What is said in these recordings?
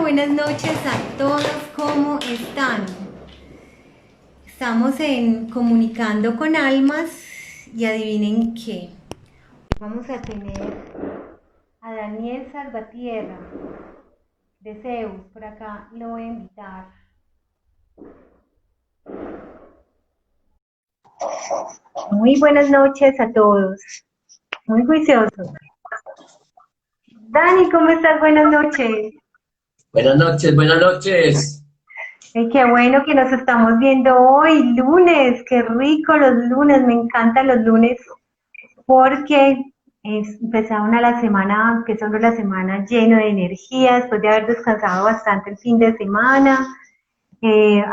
buenas noches a todos, ¿cómo están? Estamos en Comunicando con Almas y adivinen qué. Vamos a tener a Daniel Salvatierra de Zeus, por acá lo voy a invitar. Muy buenas noches a todos, muy juiciosos. Dani, ¿cómo estás? Buenas noches. Buenas noches, buenas noches. Qué bueno que nos estamos viendo hoy, lunes, qué rico los lunes, me encantan los lunes porque empezaron a la semana, empezando la semana lleno de energía, después de haber descansado bastante el fin de semana,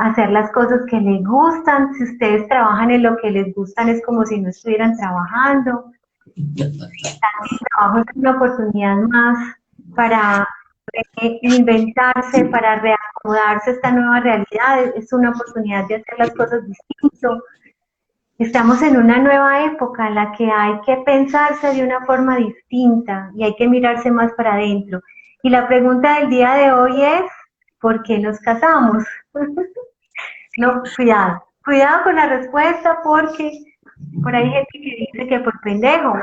hacer las cosas que les gustan. Si ustedes trabajan en lo que les gustan, es como si no estuvieran trabajando. El trabajo es una oportunidad más para inventarse, para reacomodarse a esta nueva realidad, es una oportunidad de hacer las cosas distinto. Estamos en una nueva época en la que hay que pensarse de una forma distinta y hay que mirarse más para adentro. Y la pregunta del día de hoy es, ¿por qué nos casamos? No, cuidado, cuidado con la respuesta porque por ahí hay gente que dice que por pendejo.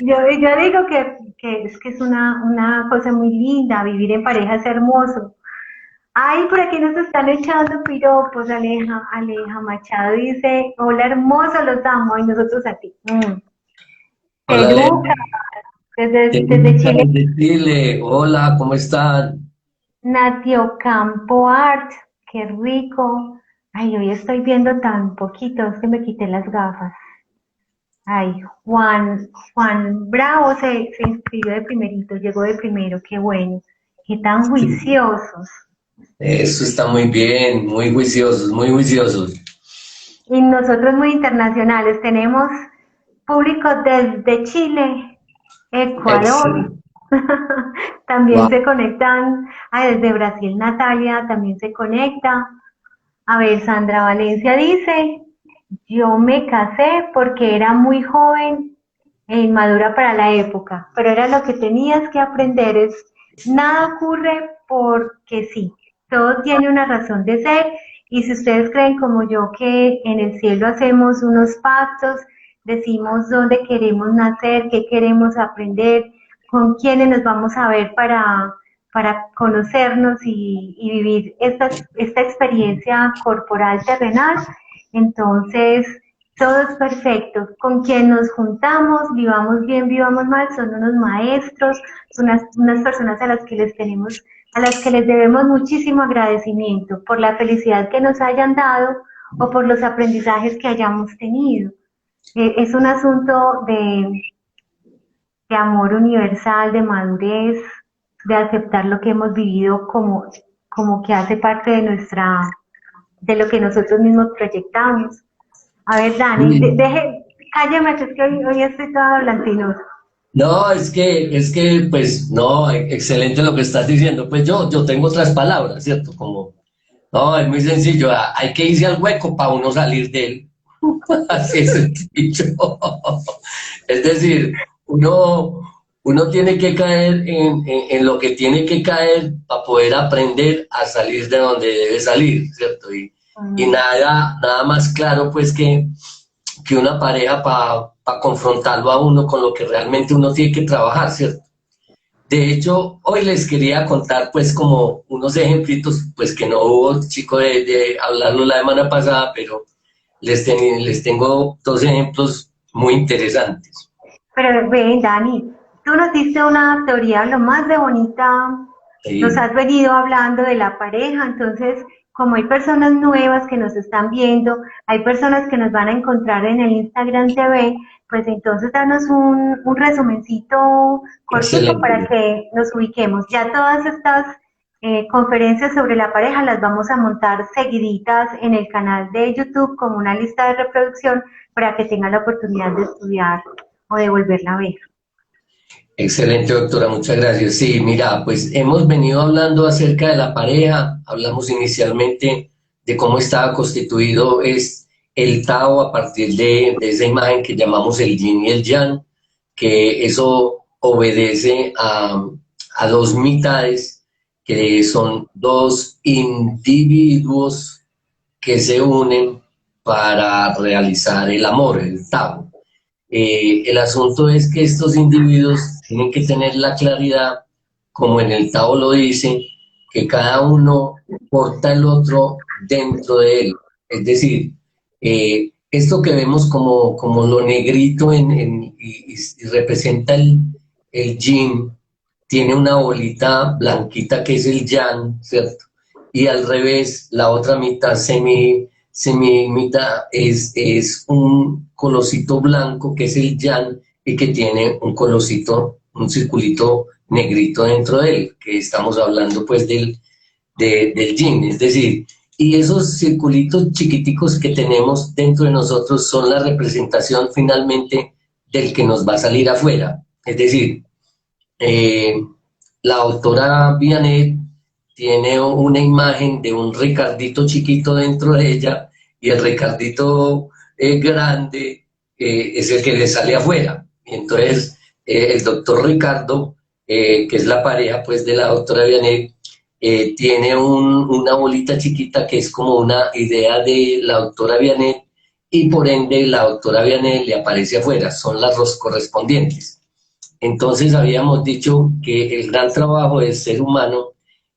Yo digo que es una cosa muy linda, vivir en pareja es hermoso. Ay, por aquí nos están echando piropos, Aleja Machado dice, hola hermoso, los amo, y nosotros a ti. Hola, Peluca, desde Lenica Chile, de Chile. Hola, ¿cómo están? Natio Campo Art, qué rico. Ay, hoy estoy viendo tan poquito, es que me quité las gafas. Ay, Juan Bravo se inscribió de primerito, llegó de primero, qué bueno, qué tan juiciosos. Eso está muy bien, muy juiciosos, muy juiciosos. Y nosotros muy internacionales, tenemos público desde Chile, Ecuador, Excelente. también Wow. se conectan, desde Brasil Natalia también se conecta. A ver, Sandra Valencia dice, yo me casé porque era muy joven e inmadura para la época, pero era lo que tenías que aprender, es nada ocurre porque sí, todo tiene una razón de ser y si ustedes creen como yo que en el cielo hacemos unos pactos, decimos dónde queremos nacer, qué queremos aprender, con quiénes nos vamos a ver para conocernos y vivir esta experiencia corporal terrenal, entonces todo es perfecto. Con quien nos juntamos, vivamos bien, vivamos mal, son unos maestros, unas personas a las que les tenemos, a las que les debemos muchísimo agradecimiento por la felicidad que nos hayan dado o por los aprendizajes que hayamos tenido. Es un asunto de amor universal, de madurez, de aceptar lo que hemos vivido como que hace parte de de lo que nosotros mismos proyectamos. A ver, Dani, Sí. cállame, que es que hoy estoy toda hablantinosa. No, pues, no, excelente lo que estás diciendo. Pues yo tengo otras palabras, ¿cierto? Como, no, es muy sencillo, hay que irse al hueco para uno salir de él. Así es sencillo. Es decir, uno tiene que caer en lo que tiene que caer para poder aprender a salir de donde debe salir, ¿cierto? Y Mm. nada más claro, pues, que una pareja para confrontarlo a uno con lo que realmente uno tiene que trabajar, ¿cierto? De hecho, hoy les quería contar, pues, como unos ejemplitos, pues, que no hubo chico de hablarlo la semana pasada, pero les tengo dos ejemplos muy interesantes. Pero ven, Dani, tú nos diste una teoría lo más de bonita, nos Sí, has venido hablando de la pareja, entonces, como hay personas nuevas que nos están viendo, hay personas que nos van a encontrar en el Instagram TV, pues entonces danos un resumencito cortico para excelente. que nos ubiquemos. Ya todas estas conferencias sobre la pareja las vamos a montar seguiditas en el canal de YouTube como una lista de reproducción para que tengan la oportunidad de estudiar o de volverla a ver. Excelente, doctora, muchas gracias. Sí, mira, pues hemos venido hablando acerca de la pareja, hablamos inicialmente de cómo estaba constituido es el Tao a partir de esa imagen que llamamos el yin y el yang, que eso obedece a dos mitades, que son dos individuos que se unen para realizar el amor, el Tao. El asunto es que estos individuos tienen que tener la claridad, como en el Tao lo dice, que cada uno porta el otro dentro de él. Es decir, esto que vemos como lo negrito y representa el yin, tiene una bolita blanquita que es el yang, ¿cierto? Y al revés, la otra mitad semimita es un colorcito blanco que es el yang y que tiene un colorcito, un circulito negrito dentro de él, que estamos hablando pues del yin, es decir, y esos circulitos chiquiticos que tenemos dentro de nosotros son la representación finalmente del que nos va a salir afuera, es decir, la autora Vianney tiene una imagen de un Ricardito chiquito dentro de ella y el Ricardito grande es el que le sale afuera. Y entonces el doctor Ricardo, que es la pareja pues de la doctora Vianney, tiene una bolita chiquita que es como una idea de la doctora Vianney y por ende la doctora Vianney le aparece afuera, son las correspondientes. Entonces habíamos dicho que el gran trabajo del ser humano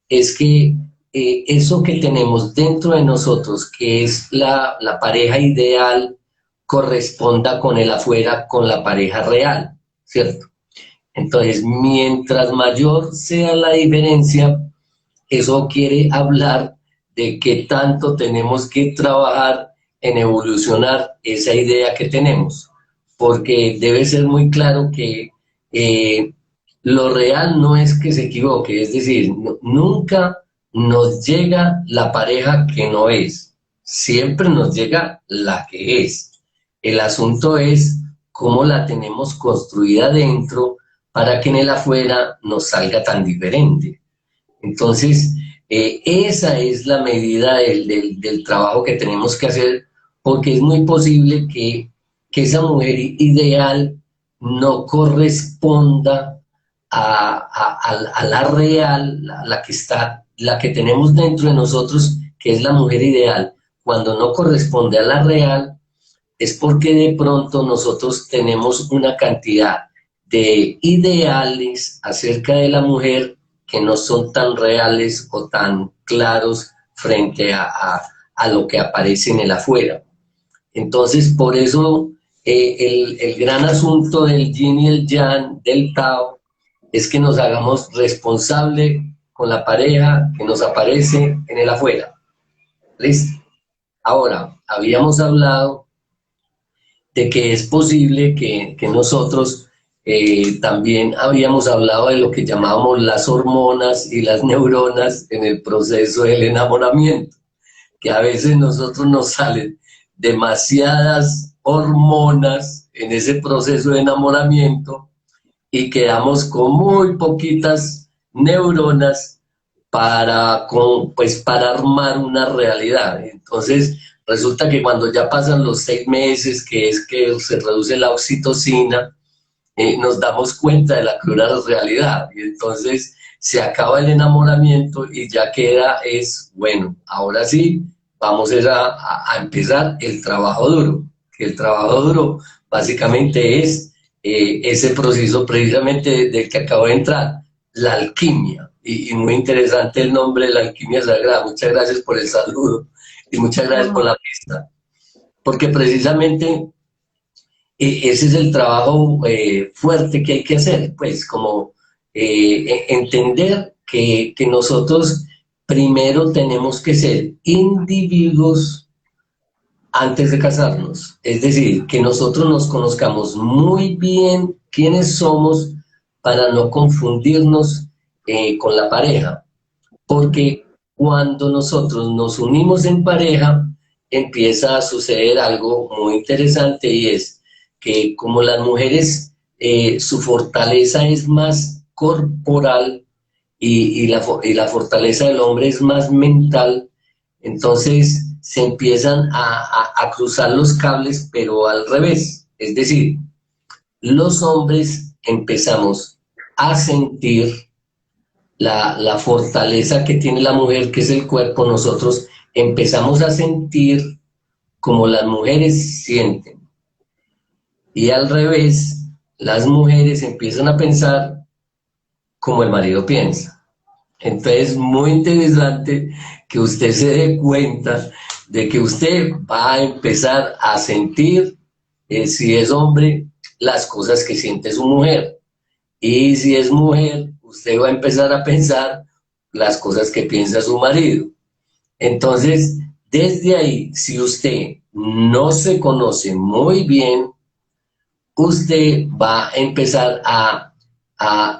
es que eso que tenemos dentro de nosotros, que es la pareja ideal, corresponda con el afuera, con la pareja real, ¿cierto? Entonces, mientras mayor sea la diferencia, eso quiere hablar de qué tanto tenemos que trabajar en evolucionar esa idea que tenemos, porque debe ser muy claro que lo real no es que se equivoque, es decir, nunca nos llega la pareja que no es, siempre nos llega la que es. El asunto es cómo la tenemos construida dentro para que en el afuera nos salga tan diferente. Entonces, esa es la medida del trabajo que tenemos que hacer, porque es muy posible que esa mujer ideal no corresponda a la real, la que tenemos dentro de nosotros, que es la mujer ideal. Cuando no corresponde a la real, es porque de pronto nosotros tenemos una cantidad de ideales acerca de la mujer que no son tan reales o tan claros frente a lo que aparece en el afuera. Entonces, por eso el gran asunto del yin y el yang, del Tao, es que nos hagamos responsable con la pareja que nos aparece en el afuera. ¿Listo? Ahora, habíamos hablado de que es posible que nosotros también habíamos hablado de lo que llamábamos las hormonas y las neuronas en el proceso del enamoramiento, que a veces nosotros nos salen demasiadas hormonas en ese proceso de enamoramiento y quedamos con muy poquitas neuronas para armar una realidad. Entonces, resulta que cuando ya pasan los 6 meses, que es que se reduce la oxitocina, nos damos cuenta de la cruda realidad. Y entonces se acaba el enamoramiento y ya queda bueno, ahora sí, vamos a empezar el trabajo duro. Que el trabajo duro básicamente es ese proceso precisamente del que acabo de entrar, la alquimia. Y muy interesante el nombre de la alquimia sagrada. Muchas gracias por el saludo y muchas gracias por la pista. Porque precisamente ese es el trabajo fuerte que hay que hacer, pues como entender que nosotros primero tenemos que ser individuos antes de casarnos. Es decir, que nosotros nos conozcamos muy bien quiénes somos para no confundirnos con la pareja. Porque cuando nosotros nos unimos en pareja, empieza a suceder algo muy interesante y es que como las mujeres, su fortaleza es más corporal y la fortaleza del hombre es más mental, entonces se empiezan a cruzar los cables, pero al revés. Es decir, los hombres empezamos a sentir la fortaleza que tiene la mujer, que es el cuerpo, nosotros empezamos a sentir como las mujeres sienten. Y al revés, las mujeres empiezan a pensar como el marido piensa. Entonces, muy interesante que usted se dé cuenta de que usted va a empezar a sentir, si es hombre, las cosas que siente su mujer. Y si es mujer, usted va a empezar a pensar las cosas que piensa su marido. Entonces, desde ahí, si usted no se conoce muy bien, usted va a empezar a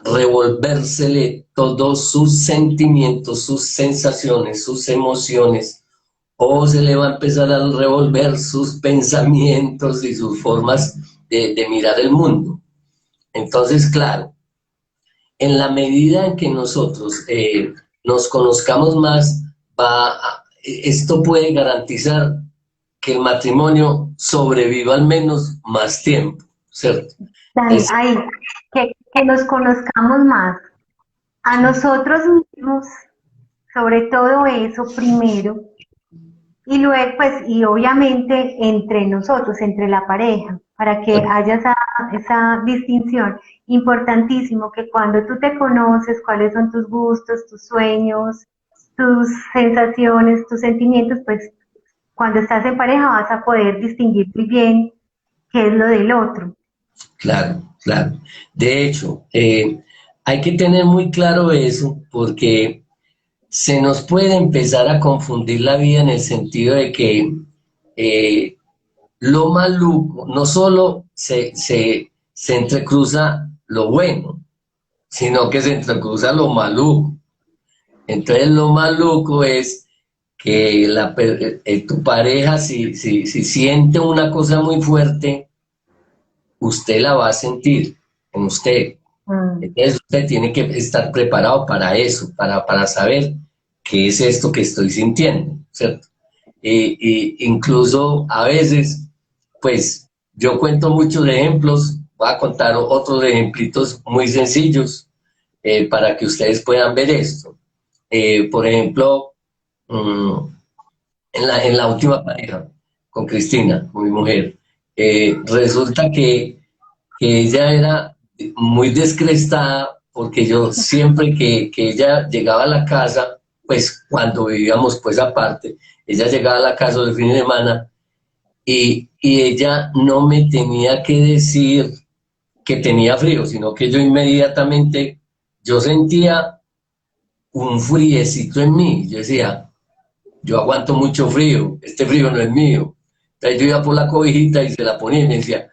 revolvérsele todos sus sentimientos, sus sensaciones, sus emociones, o se le va a empezar a revolver sus pensamientos y sus formas de mirar el mundo. Entonces, claro, en la medida en que nosotros nos conozcamos más, esto puede garantizar que el matrimonio sobreviva al menos más tiempo, ¿cierto? Dani, Es, ahí, que nos conozcamos más a nosotros mismos, sobre todo eso primero, y luego, pues, y obviamente entre nosotros, entre la pareja, para que haya esa distinción. Importantísimo que cuando tú te conoces, cuáles son tus gustos, tus sueños, tus sensaciones, tus sentimientos, pues cuando estás en pareja vas a poder distinguir muy bien qué es lo del otro. claro, claro. De hecho, hay que tener muy claro eso porque se nos puede empezar a confundir la vida en el sentido de que eh, lo maluco no solo se entrecruza lo bueno, sino que se entrecruza lo maluco. Entonces lo maluco es que tu pareja, si siente una cosa muy fuerte, usted la va a sentir en usted. Mm. Entonces usted tiene que estar preparado para eso, para saber qué es esto que estoy sintiendo, ¿cierto? Y incluso a veces, pues yo cuento muchos ejemplos, voy a contar otros ejemplitos muy sencillos para que ustedes puedan ver esto. Por ejemplo, mmm, en la última pareja con Cristina, con mi mujer, resulta que ella era muy descrestada porque yo siempre que ella llegaba a la casa, pues cuando vivíamos pues aparte, ella llegaba a la casa el fin de semana y ella no me tenía que decir que tenía frío, sino que yo inmediatamente, yo sentía un friecito en mí, yo decía, yo aguanto mucho frío, este frío no es mío. Entonces yo iba por la cobijita y se la ponía y me decía,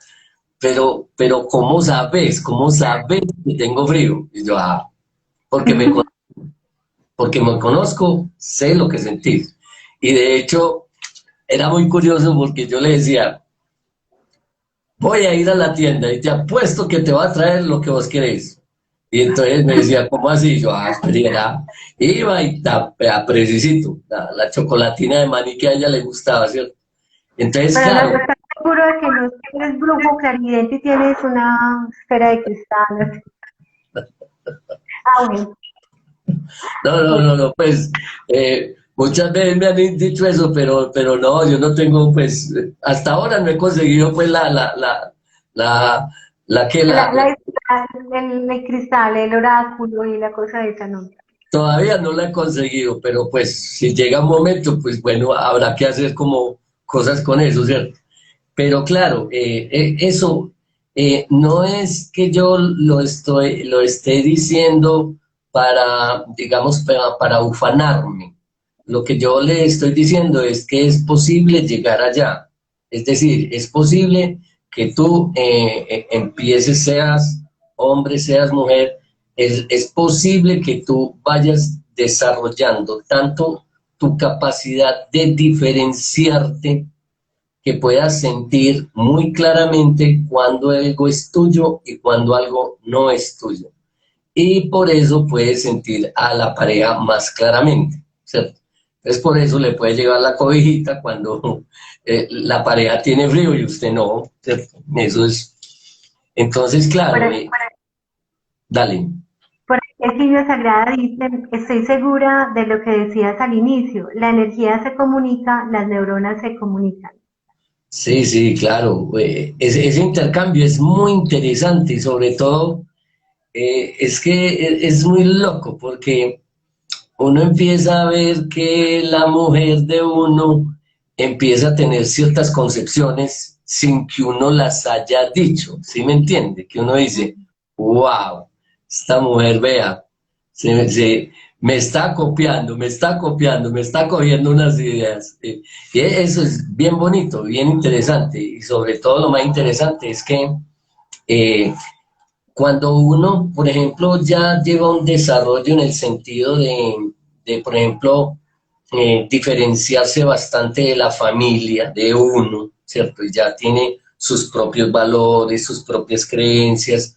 pero ¿cómo sabes? ¿Cómo sabes que tengo frío? Y yo, porque porque me conozco, sé lo que sentís. Y de hecho, era muy curioso porque yo le decía, voy a ir a la tienda y te apuesto que te va a traer lo que vos querés. Y entonces me decía, ¿cómo así? Yo, espera. Iba y a precisito, la chocolatina de maní que a ella le gustaba, ¿cierto? Entonces, Pero no claro, estás seguro de que no eres brujo clarividente y tienes una esfera de cristal. ¿No? Ah, bueno. no, pues muchas veces me han dicho eso, pero no, yo no tengo, pues, hasta ahora no he conseguido, pues, la, la que La, la, la- el cristal, el oráculo y la cosa esa, no. todavía no la he conseguido, pero pues, si llega un momento, pues, bueno, habrá que hacer como cosas con eso, ¿cierto? Pero claro, eso no es que yo lo esté diciendo para, digamos, para ufanarme. Lo que yo le estoy diciendo es que es posible llegar allá. Es decir, es posible que tú empieces, seas hombre, seas mujer, es posible que tú vayas desarrollando tanto tu capacidad de diferenciarte que puedas sentir muy claramente cuando algo es tuyo y cuando algo no es tuyo. Y por eso puedes sentir a la pareja más claramente, ¿cierto? Entonces por eso le puede llevar la cobijita cuando la pareja tiene frío y usted no, ¿cierto? Eso es. Entonces, claro, Por, dale. Por aquí Silvia Sagrada dice, estoy segura de lo que decías al inicio, la energía se comunica, las neuronas se comunican. Sí, sí, claro. Ese intercambio es muy interesante y sobre todo es que es muy loco porque uno empieza a ver que la mujer de uno empieza a tener ciertas concepciones sin que uno las haya dicho, ¿sí me entiende? Que uno dice, wow, esta mujer, vea, me está copiando, me está copiando, me está cogiendo unas ideas. Y eso es bien bonito, bien interesante, y sobre todo lo más interesante es que eh, cuando uno, por ejemplo, ya lleva un desarrollo en el sentido por ejemplo, diferenciarse bastante de la familia, de uno, ¿cierto? Y ya tiene sus propios valores, sus propias creencias,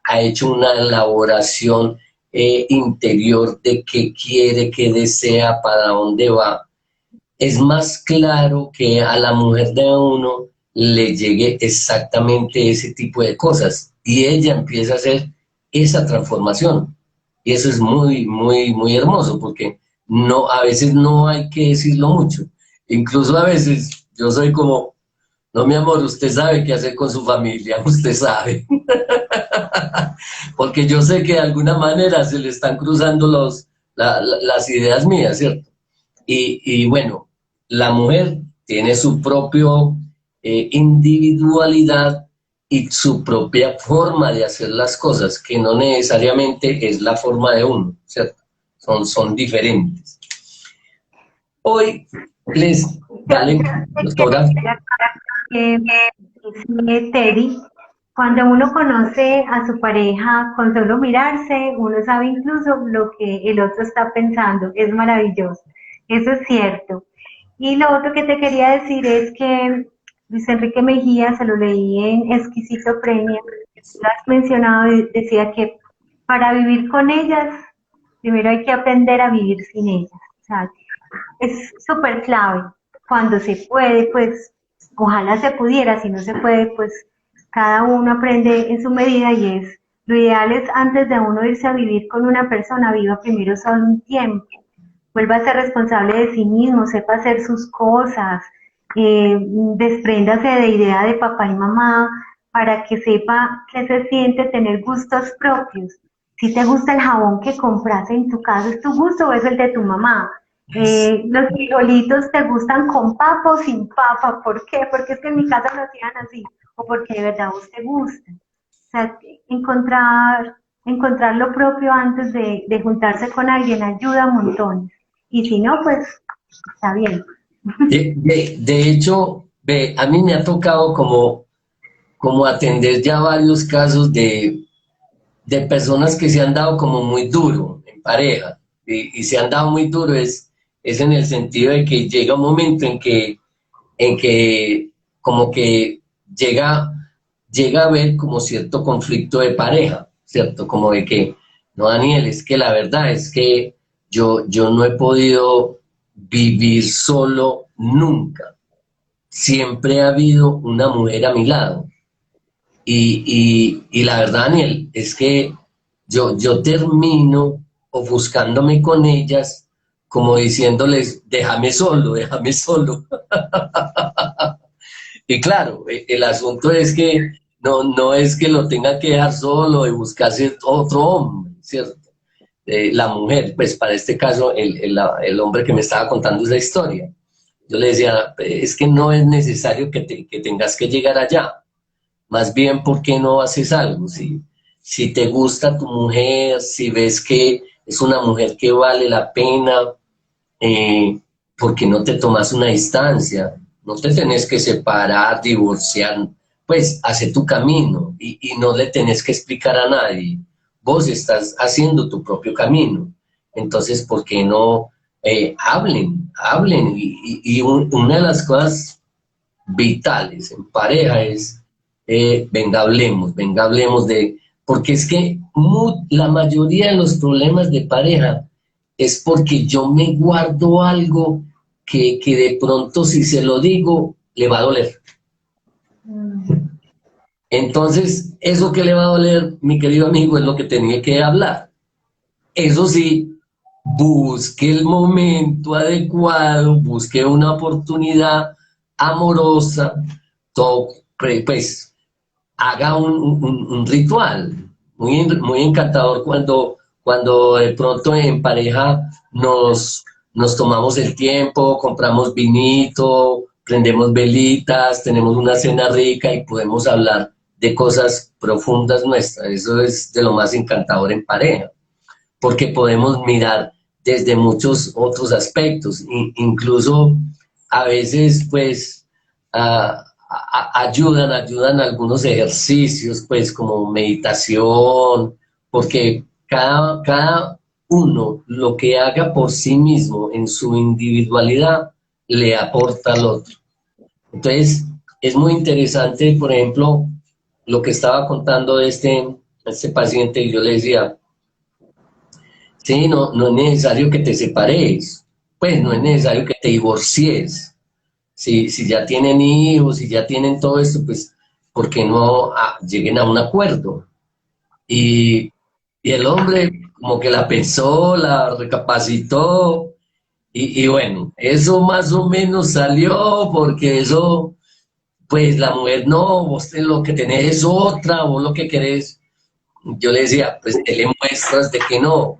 ha hecho una elaboración interior de qué quiere, qué desea, para dónde va. Es más claro que a la mujer de uno le llegue exactamente ese tipo de cosas y ella empieza a hacer esa transformación. Y eso es muy, muy, muy hermoso porque no, a veces no hay que decirlo mucho. Incluso a veces yo soy como, no, mi amor, usted sabe qué hacer con su familia, usted sabe. Porque yo sé que de alguna manera se le están cruzando las ideas mías, ¿cierto? Y bueno, la mujer tiene su propio individualidad y su propia forma de hacer las cosas, que no necesariamente es la forma de uno, ¿cierto? Son diferentes. Hoy les, Yo vale, te quiero doctora, decir acá que sí, Teddy, cuando uno conoce a su pareja, con solo mirarse, uno sabe incluso lo que el otro está pensando. Es maravilloso. Eso es cierto. Y lo otro que te quería decir es que Luis Enrique Mejía, se lo leí en Esquizofrenia, lo has mencionado, y decía que para vivir con ellas, primero hay que aprender a vivir sin ellas. O sea, es súper clave. Cuando se puede, pues ojalá se pudiera, si no se puede, pues cada uno aprende en su medida y es, lo ideal es antes de uno irse a vivir con una persona, viva primero solo un tiempo, vuelva a ser responsable de sí mismo, sepa hacer sus cosas, despréndase de idea de papá y mamá para que sepa qué se siente tener gustos propios. Si te gusta el jabón que compras en tu casa, ¿es tu gusto o es el de tu mamá? Los frijolitos te gustan con papa o sin papa, ¿por qué? Porque es que en mi casa lo hacían así, o porque de verdad a vos te gusta. O sea, encontrar lo propio antes de juntarse con alguien ayuda un montón. Y si no, pues está bien. de hecho, ve, a mí me ha tocado como atender ya varios casos de personas que se han dado como muy duro en pareja y se han dado muy duro es en el sentido de que llega un momento en que como que llega a haber como cierto conflicto de pareja, ¿cierto? Como de que, no, Daniel, es que la verdad es que yo no he podido vivir solo nunca. Siempre ha habido una mujer a mi lado. Y la verdad, Daniel, es que yo termino ofuscándome con ellas, como diciéndoles, déjame solo, déjame solo. Y claro, el asunto es que no es que lo tenga que dejar solo y buscarse otro hombre, ¿cierto? La mujer, pues para este caso, el hombre que me estaba contando esa historia. Yo le decía, es que no es necesario que tengas que llegar allá. Más bien, ¿por qué no haces algo? Si te gusta tu mujer, si ves que es una mujer que vale la pena, eh, ¿por qué no te tomas una distancia? No te tenés que separar, divorciar, pues hace tu camino y no le tenés que explicar a nadie. Vos estás haciendo tu propio camino. Entonces, ¿por qué no hablen? Una de las cosas vitales en pareja es, venga, hablemos porque es que la mayoría de los problemas de pareja es porque yo me guardo algo que de pronto si se lo digo le va a doler. Mm. Entonces, eso que le va a doler, mi querido amigo, es lo que tenía que hablar. Eso sí, busque el momento adecuado, busque una oportunidad amorosa, pues haga un ritual muy encantador cuando de pronto en pareja nos tomamos el tiempo, compramos vinito, prendemos velitas, tenemos una cena rica y podemos hablar de cosas profundas nuestras. Eso es de lo más encantador en pareja, porque podemos mirar desde muchos otros aspectos, incluso a veces pues ayudan algunos ejercicios pues como meditación, porque cada uno lo que haga por sí mismo en su individualidad le aporta al otro. Entonces es muy interesante, por ejemplo, lo que estaba contando de este paciente, y yo le decía, sí, no es necesario que te separes, pues no es necesario que te divorcies. Si ya tienen hijos, si ya tienen todo esto, pues, ¿por qué no lleguen a un acuerdo? Y, y el hombre como que la pensó, la recapacitó, y bueno, eso más o menos salió, porque eso, pues la mujer, no, vos lo que tenés es otra, vos lo que querés. Yo le decía, pues, ¿qué le muestras de que no?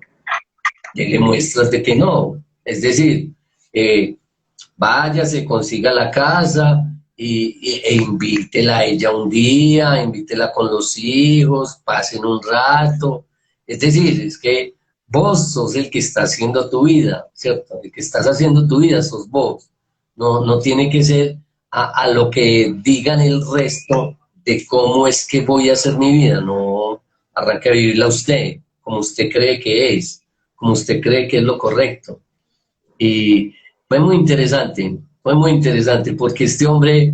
Dele muestras de que no. Es decir, eh, váyase, consiga la casa e invítela a ella un día, invítela con los hijos, pasen un rato. Es decir, es que vos sos el que está haciendo tu vida, ¿cierto? El que estás haciendo tu vida sos vos. No tiene que ser a lo que digan el resto de cómo es que voy a hacer mi vida. No, arranque a vivirla usted, como usted cree que es, como usted cree que es lo correcto. Y fue muy interesante, porque este hombre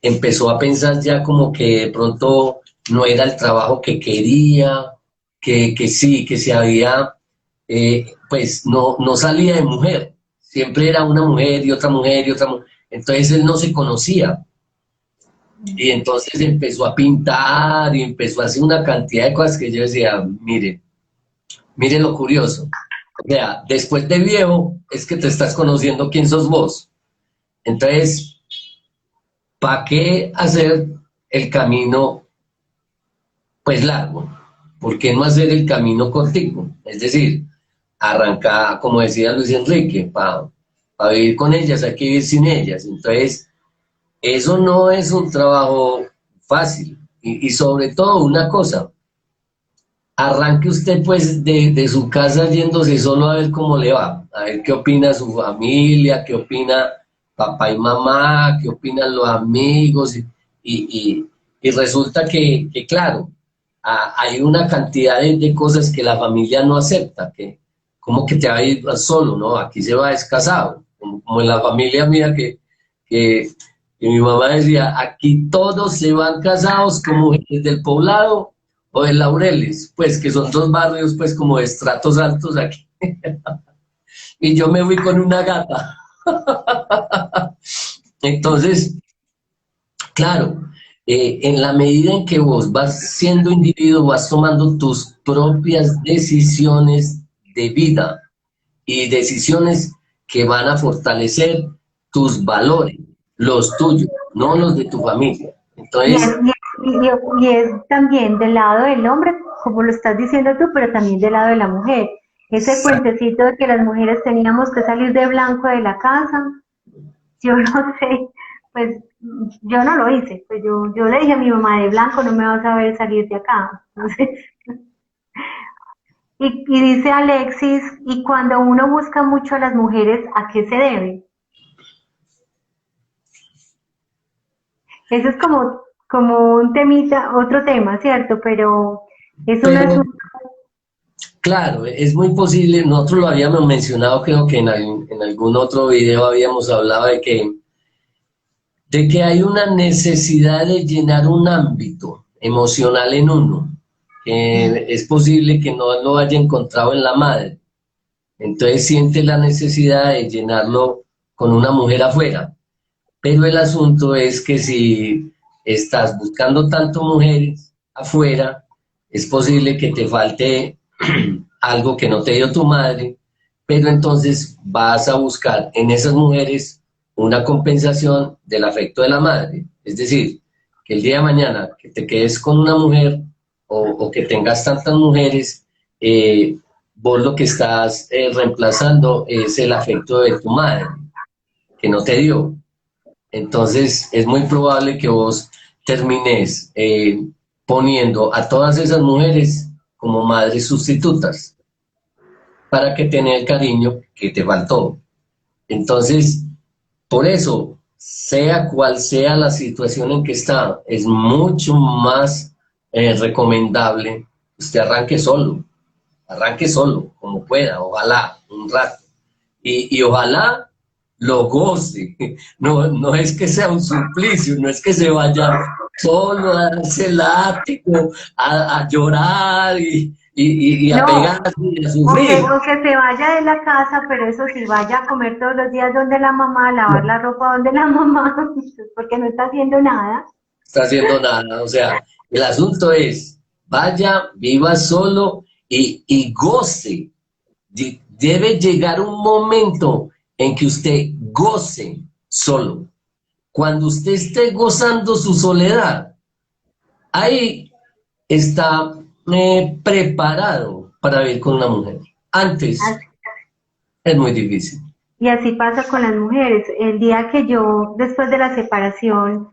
empezó a pensar ya como que de pronto no era el trabajo que quería, que sí, que se había, pues no salía de mujer, siempre era una mujer y otra mujer y otra mujer, entonces él no se conocía. Y entonces empezó a pintar y empezó a hacer una cantidad de cosas que yo decía, mire lo curioso. O sea, después de viejo es que te estás conociendo quién sos vos. Entonces, ¿para qué hacer el camino pues largo? ¿Por qué no hacer el camino cortico? Es decir, arrancar, como decía Luis Enrique, para vivir con ellas hay que vivir sin ellas. Entonces, eso no es un trabajo fácil. Y sobre todo una cosa, arranque usted pues de su casa yéndose solo a ver cómo le va, a ver qué opina su familia, qué opina papá y mamá, qué opinan los amigos, y resulta que claro, hay una cantidad de cosas que la familia no acepta, que como que te va a ir solo, ¿no? Aquí se va descasado, como en la familia mía que, que mi mamá decía, aquí todos se van casados como del poblado o de Laureles, pues que son dos barrios pues como de estratos altos aquí. Y yo me fui con una gata. Entonces, claro, en la medida en que vos vas siendo individuo, vas tomando tus propias decisiones de vida y decisiones que van a fortalecer tus valores, los tuyos, no los de tu familia. Y es, Entonces, y es también del lado del hombre, como lo estás diciendo tú, pero también del lado de la mujer. Ese cuentecito de que las mujeres teníamos que salir de blanco de la casa, yo no sé, pues yo no lo hice, pues yo le dije a mi mamá, de blanco no me vas a ver salir de acá. Entonces, y dice Alexis, y cuando uno busca mucho a las mujeres, ¿a qué se debe? Eso es como un temita, otro tema, ¿cierto? Pero es un pero asunto. claro, es muy posible, nosotros lo habíamos mencionado, creo que en algún otro video habíamos hablado de que hay una necesidad de llenar un ámbito emocional en uno, que es posible que no lo haya encontrado en la madre, entonces siente la necesidad de llenarlo con una mujer afuera, pero el asunto es que si estás buscando tanto mujeres afuera, es posible que te falte algo que no te dio tu madre, pero entonces vas a buscar en esas mujeres una compensación del afecto de la madre. Es decir, que el día de mañana que te quedes con una mujer o que tengas tantas mujeres, vos lo que estás reemplazando es el afecto de tu madre, que no te dio. Entonces es muy probable que vos termines poniendo a todas esas mujeres como madres sustitutas para que tenga el cariño que te faltó. Entonces, por eso, sea cual sea la situación en que está, es mucho más recomendable usted arranque solo, como pueda, ojalá, un rato. Y ojalá lo goce. No, no es que sea un suplicio, no es que se vaya solo a darse el látigo, a llorar y a No, pegarse y a sufrir. o que se vaya de la casa, pero eso sí, vaya a comer todos los días donde la mamá, a lavar la ropa donde la mamá, porque no está haciendo nada. Está haciendo nada. O sea, el asunto es, vaya, viva solo y goce. Debe llegar un momento en que usted goce solo. Cuando usted esté gozando su soledad, ahí está preparado para vivir con una mujer. Antes Así. es muy difícil. Y así pasa con las mujeres. El día que yo, después de la separación,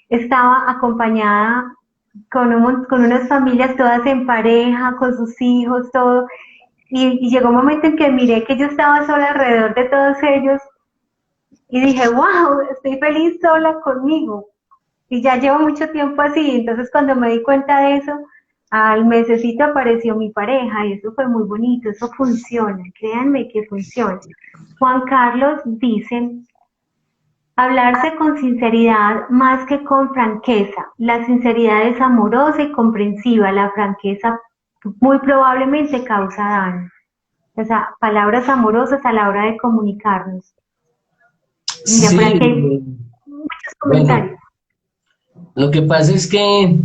estaba acompañada con unas familias todas en pareja, con sus hijos, todo, y llegó un momento en que miré que yo estaba sola alrededor de todos ellos y dije, wow, estoy feliz sola conmigo. Y ya llevo mucho tiempo así, entonces cuando me di cuenta de eso, al mesecito apareció mi pareja y eso fue muy bonito, eso funciona, créanme que funciona. Juan Carlos dice, hablarse con sinceridad más que con franqueza. La sinceridad es amorosa y comprensiva, la franqueza muy probablemente causa daño. O sea, palabras amorosas a la hora de comunicarnos. Mira, por Sí, aquí hay muchos bueno, comentarios. lo que pasa es que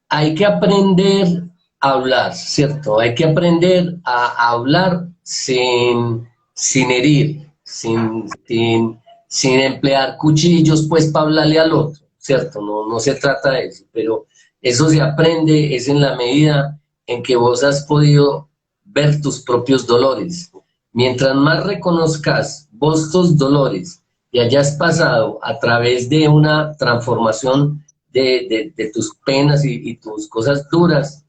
hay que aprender a hablar, ¿cierto? Hay que aprender a hablar sin herir, sin emplear cuchillos, pues, para hablarle al otro, ¿cierto? No, no se trata de eso, pero eso se aprende es en la medida en que vos has podido ver tus propios dolores. Mientras más reconozcas vos tus dolores y hayas pasado a través de una transformación de tus penas y tus cosas duras,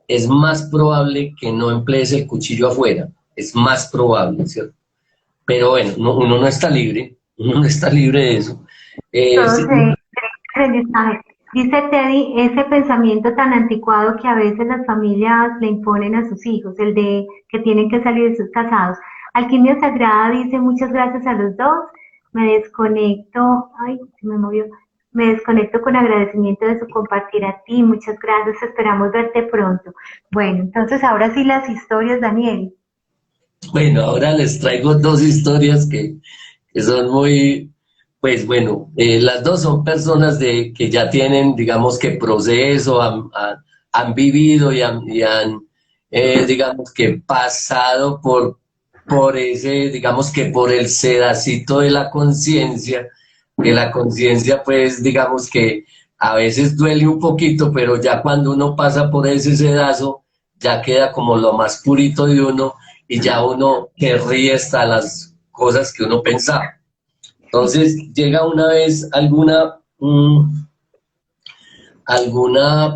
es más probable que no emplees el cuchillo afuera. Es más probable, ¿cierto? Pero bueno, uno no está libre, uno no está libre de eso. Todo Sí, se aprendizaje. Dice Teddy, ese pensamiento tan anticuado que a veces las familias le imponen a sus hijos, el de que tienen que salir de sus casados. Alquimia Sagrada dice, muchas gracias a los dos, me desconecto, ay, se me movió, me desconecto con agradecimiento de su compartir a ti, muchas gracias, esperamos verte pronto. Bueno, entonces ahora sí las historias, Daniel. bueno, ahora les traigo dos historias que son muy, pues bueno, las dos son personas que ya tienen, digamos que proceso, han vivido y han, digamos que pasado por ese, digamos que por el sedacito de la conciencia, que la conciencia pues digamos que a veces duele un poquito, pero ya cuando uno pasa por ese sedazo, ya queda como lo más purito de uno y ya uno que ríe hasta las cosas que uno pensaba. Sí. Entonces llega una vez alguna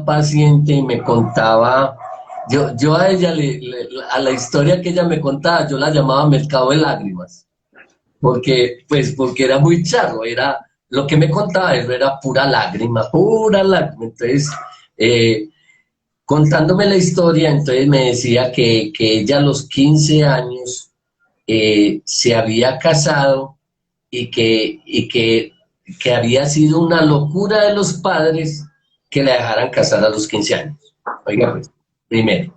paciente y me contaba, yo a ella, a la historia que ella me contaba, yo la llamaba Mercado de Lágrimas, porque era muy charro, era, lo que me contaba eso era pura lágrima, pura lágrima. Entonces, contándome la historia, entonces me decía que ella a los 15 años se había casado y que había sido una locura de los padres que la dejaran casar a los 15 años. Oiga, pues, primero,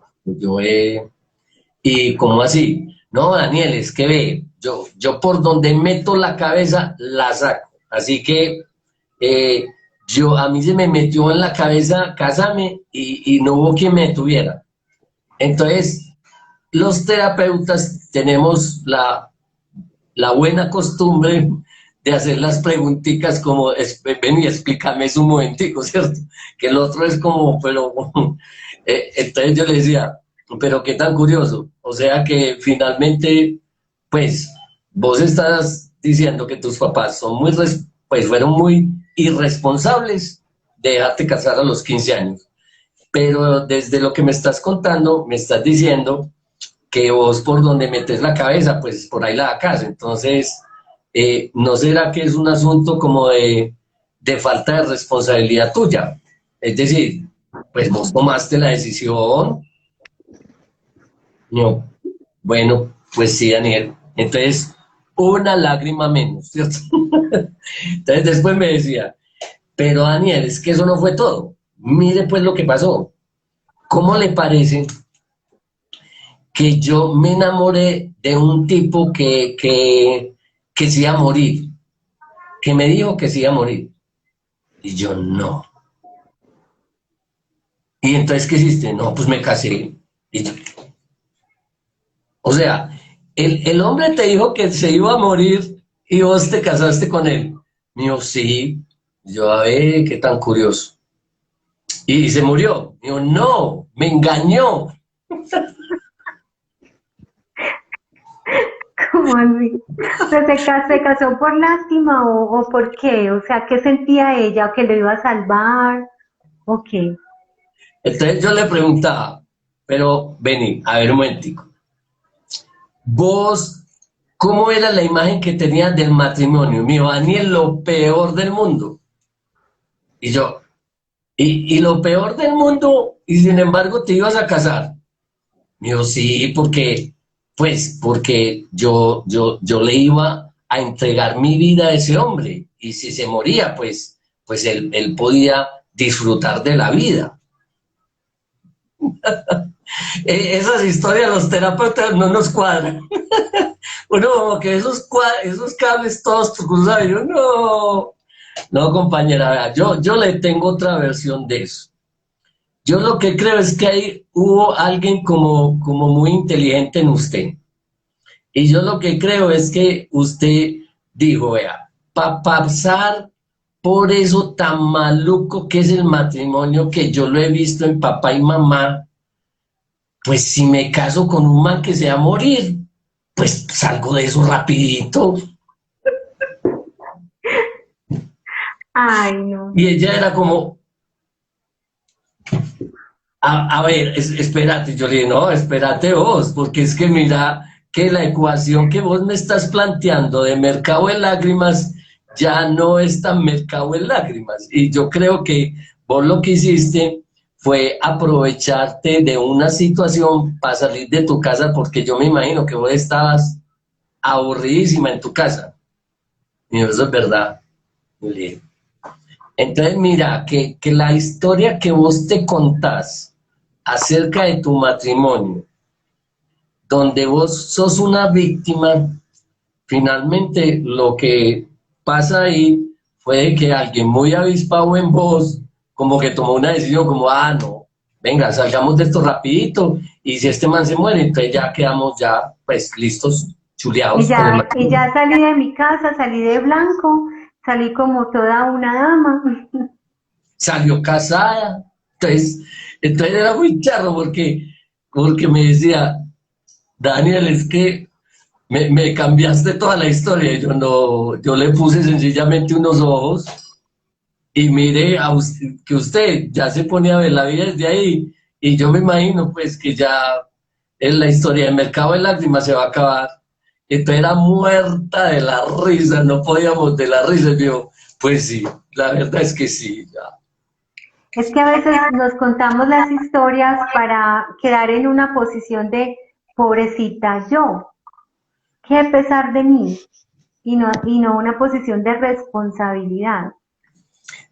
¿y cómo así? No, Daniel, es que ve, yo por donde meto la cabeza, la saco. Así que eh, a mí se me metió en la cabeza casarme y no hubo quien me detuviera. Entonces, los terapeutas tenemos la buena costumbre de hacer las preguntitas como, ven y explícame eso un momentico, ¿cierto? Que el otro es como, pero, entonces yo le decía, pero qué tan curioso, o sea que finalmente, pues, vos estás diciendo que tus papás son pues fueron muy irresponsables de dejarte casar a los 15 años, pero desde lo que me estás contando, me estás diciendo que vos por donde metes la cabeza, pues por ahí la sacas. Entonces, ¿no será que es un asunto como de falta de responsabilidad tuya? Es decir, pues vos tomaste la decisión, no, bueno, pues sí, Daniel. Entonces, una lágrima menos, ¿cierto? Entonces después me decía, pero Daniel, es que eso no fue todo. Mire pues lo que pasó. ¿Cómo le parece que yo me enamoré de un tipo que se iba a morir, que me dijo que se iba a morir? Y yo, no. ¿Y entonces qué hiciste? No, pues me casé. Y yo, o sea, el hombre te dijo que se iba a morir y vos te casaste con él. Me dijo, sí. Yo, a ver, qué tan curioso. Y se murió. Me dijo, no, me engañó. ¿Cómo así? O sea, ¿se casó por lástima o por qué? O sea, ¿qué sentía ella? ¿O que lo iba a salvar? ¿O qué? Entonces yo le preguntaba, pero vení, a ver un momentico. Vos, ¿cómo era la imagen que tenías del matrimonio? Mío, Daniel, lo peor del mundo. Y yo, y lo peor del mundo, y sin embargo te ibas a casar. Mío, sí, porque yo le iba a entregar mi vida a ese hombre. Y si se moría, pues él podía disfrutar de la vida. Esas historias los terapeutas no nos cuadran. Uno como que esos cables todos cruzados, y yo no, compañera, yo le tengo otra versión de eso. Yo lo que creo es que ahí hubo alguien como muy inteligente en usted. Y yo lo que creo es que usted dijo, vea, para pasar por eso tan maluco que es el matrimonio, que yo lo he visto en papá y mamá, pues si me caso con un man que se va a morir, pues salgo de eso rapidito. Ay, no. Y ella era como, a ver, espérate, yo le dije, no, espérate vos, porque es que mira que la ecuación que vos me estás planteando de mercado de lágrimas ya no es tan mercado de lágrimas. Y yo creo que vos lo que hiciste fue aprovecharte de una situación para salir de tu casa, porque yo me imagino que vos estabas aburridísima en tu casa. Y eso es verdad. Y le dije, entonces, mira, que la historia que vos te contás acerca de tu matrimonio, donde vos sos una víctima, finalmente lo que pasa ahí fue que alguien muy avispado en vos, como que tomó una decisión como, no, venga, salgamos de esto rapidito, y si este man se muere, entonces ya quedamos ya, pues, listos, chuleados con el Y matrimonio. ya salí de mi casa, salí de blanco, salí como toda una dama. Salió casada, entonces era muy charro porque me decía, Daniel, es que me cambiaste toda la historia. Y yo no, yo le puse sencillamente unos ojos y mire que usted ya se pone a ver la vida desde ahí. Y yo me imagino pues que ya en la historia del mercado de lágrimas se va a acabar. Entonces era muerta de la risa, no podíamos de la risa. Y yo, pues sí, la verdad es que sí, ya. Es que a veces nos contamos las historias para quedar en una posición de pobrecita yo, qué pesar de mí, y no una posición de responsabilidad.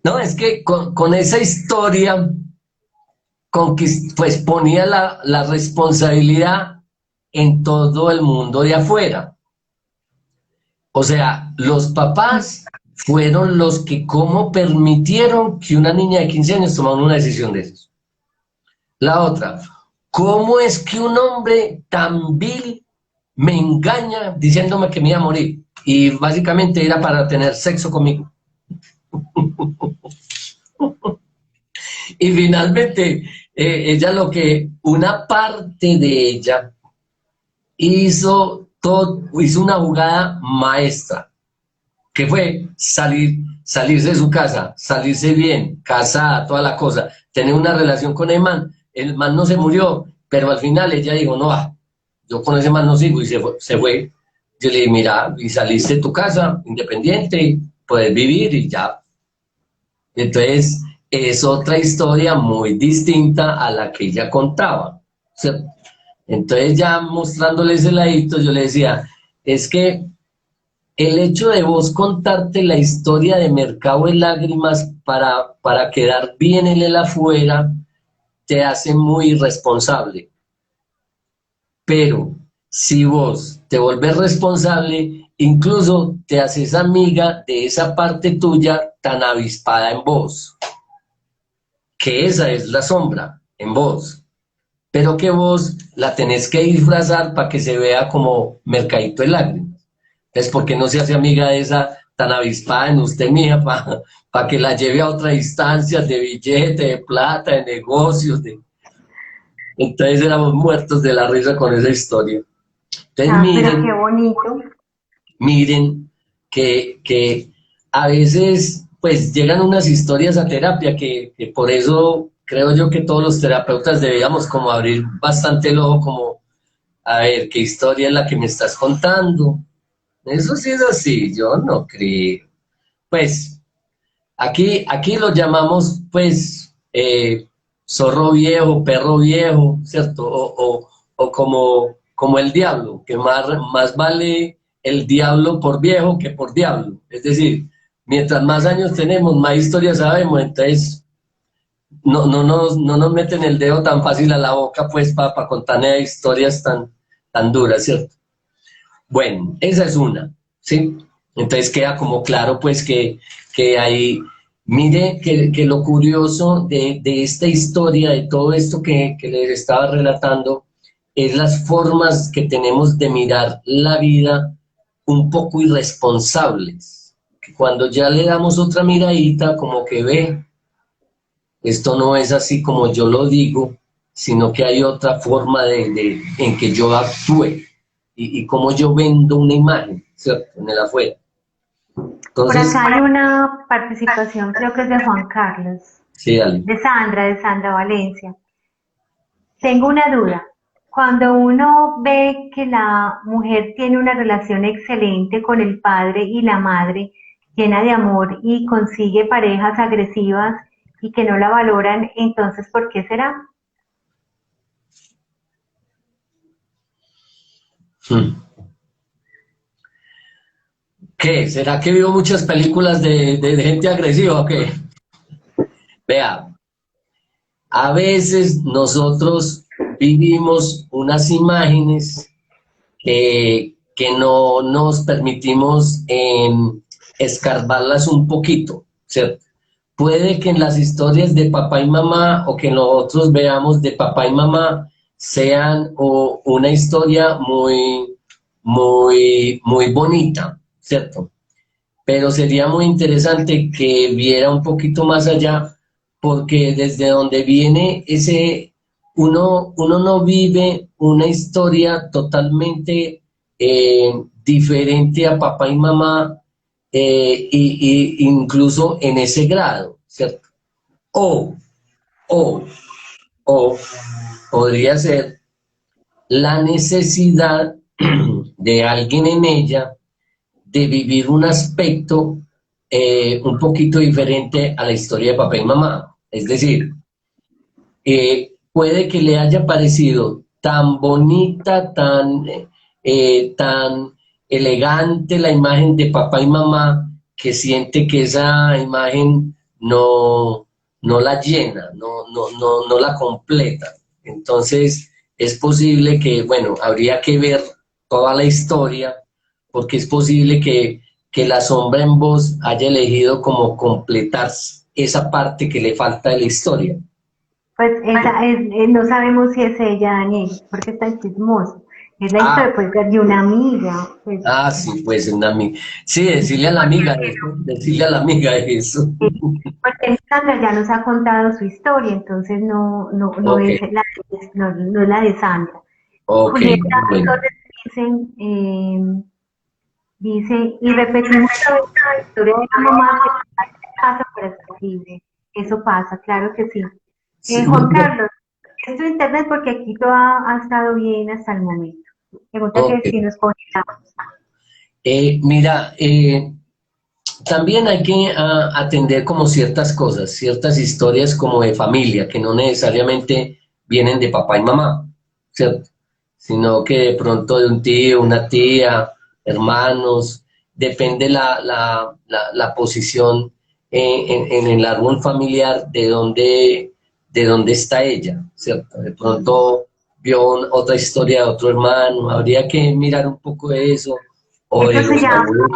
No, es que con esa historia pues ponía la responsabilidad en todo el mundo de afuera. O sea, los papás fueron los que cómo permitieron que una niña de 15 años tomara una decisión de eso. La otra, ¿cómo es que un hombre tan vil me engaña diciéndome que me iba a morir? Y básicamente era para tener sexo conmigo. Y finalmente, ella una parte de ella hizo una jugada maestra, que fue salirse de su casa, salirse bien, casada, toda la cosa, tener una relación con el man no se murió, pero al final ella dijo, no, yo con ese man no sigo, y se fue. Yo le dije, mira, y saliste de tu casa, independiente, puedes vivir y ya. Entonces, es otra historia muy distinta a la que ella contaba, ¿cierto? Entonces, ya mostrándole ese ladito, yo le decía, es que el hecho de vos contarte la historia de Mercado de Lágrimas para quedar bien en el afuera, te hace muy irresponsable. Pero si vos te volvés responsable, incluso te haces amiga de esa parte tuya tan avispada en vos, que esa es la sombra en vos, pero que vos la tenés que disfrazar para que se vea como mercadito de lágrimas. Entonces, ¿por qué no se hace amiga de esa tan avispada en usted, mía, para que la lleve a otra instancia de billete, de plata, de negocios? Entonces éramos muertos de la risa con esa historia. Entonces Pero qué bonito. miren que a veces pues llegan unas historias a terapia que por eso creo yo que todos los terapeutas deberíamos como abrir bastante el ojo, como a ver qué historia es la que me estás contando. Eso sí es así, yo no creo. Pues aquí lo llamamos pues zorro viejo, perro viejo, ¿cierto? O como el diablo, que más vale el diablo por viejo que por diablo. Es decir, mientras más años tenemos, más historias sabemos, entonces no nos meten el dedo tan fácil a la boca pues para contarle historias tan duras, ¿cierto? Bueno, esa es una, ¿sí? Entonces queda como claro pues que hay, mire que lo curioso de esta historia, de todo esto que les estaba relatando, es las formas que tenemos de mirar la vida un poco irresponsables. Que cuando ya le damos otra miradita, como que ve, esto no es así como yo lo digo, sino que hay otra forma en que yo actúe y cómo yo vendo una imagen, ¿cierto? En el afuera. Por Entonces, acá hay una participación, creo que es de Juan Carlos, sí, dale. de Sandra Valencia. Tengo una duda. Cuando uno ve que la mujer tiene una relación excelente con el padre y la madre, llena de amor y consigue parejas agresivas y que no la valoran, entonces, ¿por qué será? Hmm. ¿Qué? ¿Será que vio muchas películas de gente agresiva o qué? Vea, a veces nosotros vivimos unas imágenes que no nos permitimos escarbarlas un poquito, ¿cierto? Puede que en las historias de papá y mamá o que nosotros veamos de papá y mamá sean una historia muy bonita, ¿cierto? Pero sería muy interesante que viera un poquito más allá, porque desde donde viene uno no vive una historia totalmente diferente a papá y mamá, incluso en ese grado, ¿cierto? O, o, o podría ser la necesidad de alguien en ella de vivir un aspecto un poquito diferente a la historia de papá y mamá. Es decir, puede que le haya parecido tan bonita, tan elegante la imagen de papá y mamá, que siente que esa imagen no la llena, no la completa. Entonces, es posible que, bueno, habría que ver toda la historia, porque es posible que la sombra en vos haya elegido como completar esa parte que le falta de la historia. Pues esa es, no sabemos si es ella, Daniel, porque está chismoso. Es la Ah, historia pues, de una amiga, pues, sí, pues una amiga. Sí, decirle a la amiga eso, decirle a la amiga eso. porque Sandra ya nos ha contado su historia, entonces no Ok, es no es la de Sandra. ok, Julieta bueno. entonces dice, y repetimos la historia de la mamá que pasa para estar libre. Eso pasa, claro que sí. Sí, Juan Carlos, esto de internet porque aquí todo ha estado bien hasta el momento. Pregunta ok. que si nos conectamos. Mira, también hay que atender como ciertas cosas, ciertas historias como de familia, que no necesariamente vienen de papá y mamá, ¿cierto? Sino que de pronto de un tío, una tía, hermanos, depende la posición en el árbol familiar de dónde está ella, ¿cierto? De pronto vio otra historia de otro hermano, habría que mirar un poco de eso, o de Eso se los llama abuelos.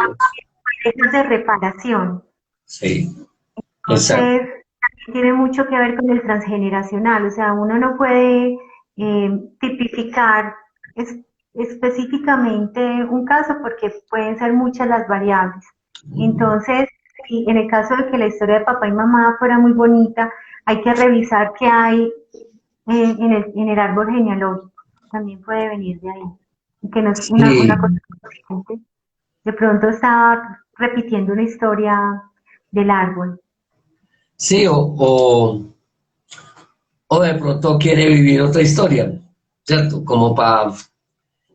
procesos de reparación. Sí, exacto. Entonces, también tiene mucho que ver con el transgeneracional. O sea, uno no puede tipificar es- específicamente un caso porque pueden ser muchas las variables. Entonces, si en el caso de que la historia de papá y mamá fuera muy bonita, hay que revisar qué hay en el árbol genealógico. También puede venir de ahí. Que no es una Sí, cosa consciente. De pronto está repitiendo una historia del árbol. sí, o de pronto quiere vivir otra historia, ¿cierto? Como para,